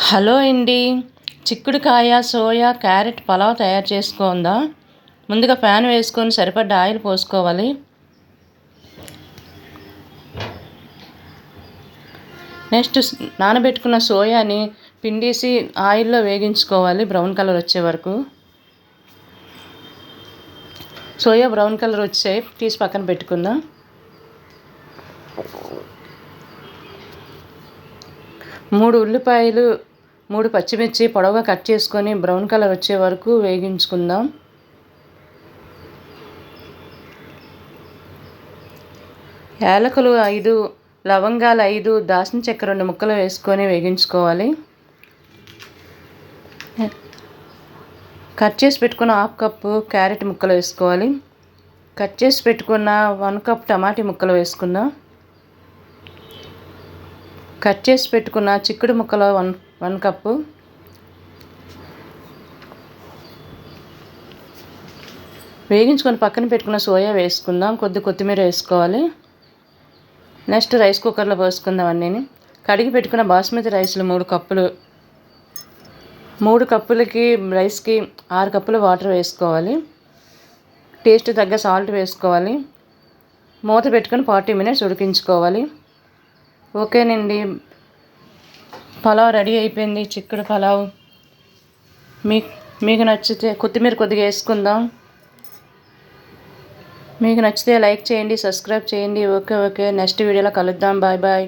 Hello అండి. చిక్కుడుకాయ soya carrot pulao తయారు చేసుకుందాం. ముందుగా ప్యాన్ వేసుకొని సరిపడ్డ ఆయిల్ పోసుకోవాలి. నెక్స్ట్ నానబెట్టుకున్న సోయాని పిండేసి ఆయిల్లో వేగించుకోవాలి బ్రౌన్ కలర్ వచ్చే వరకు. సోయా బ్రౌన్ కలర్ వచ్చే తీసి పక్కన పెట్టుకుందాం. మూడు ఉల్లిపాయలు, 3 పచ్చిమిర్చి పొడవుగా కట్ చేసుకొని బ్రౌన్ కలర్ వచ్చే వరకు వేగించుకుందాం. యాలకులు 5, లవంగాలు 5, దాల్చిన చెక్క 2 ముక్కలు వేసుకొని వేగించుకోవాలి. కట్ చేసి పెట్టుకున్న 1/2 కప్పు క్యారెట్ ముక్కలు వేసుకోవాలి. కట్ చేసి పెట్టుకున్న 1 కప్ టమాటీ ముక్కలు వేసుకుందాం. కట్ చేసి పెట్టుకున్న చిక్కుడు ముక్కలు 1 కప్పు. వేగించుకొని పక్కన పెట్టుకున్న సోయా వేసుకుందాం. కొత్తిమీర వేసుకోవాలి. నెక్స్ట్ రైస్ కుక్కర్లో పోసుకుందాం అన్నీని. కడిగి పెట్టుకున్న బాస్మతి రైస్లు 3 కప్పులు. 3 కప్పులకి రైస్కి 6 కప్పులు వాటర్ వేసుకోవాలి. టేస్ట్ తగ్గ సాల్ట్ వేసుకోవాలి. మూత పెట్టుకొని 40 మినిట్స్ ఉడికించుకోవాలి. ఓకేనండి, పలావ్ రెడీ అయిపోయింది. చిక్కుడు పలావ్. మీకు నచ్చితే కొత్తిమీర కొద్దిగా వేసుకుందాం. మీకు నచ్చితే లైక్ చేయండి, సబ్స్క్రైబ్ చేయండి. ఓకే, నెక్స్ట్ వీడియోలో కలుద్దాం. బాయ్.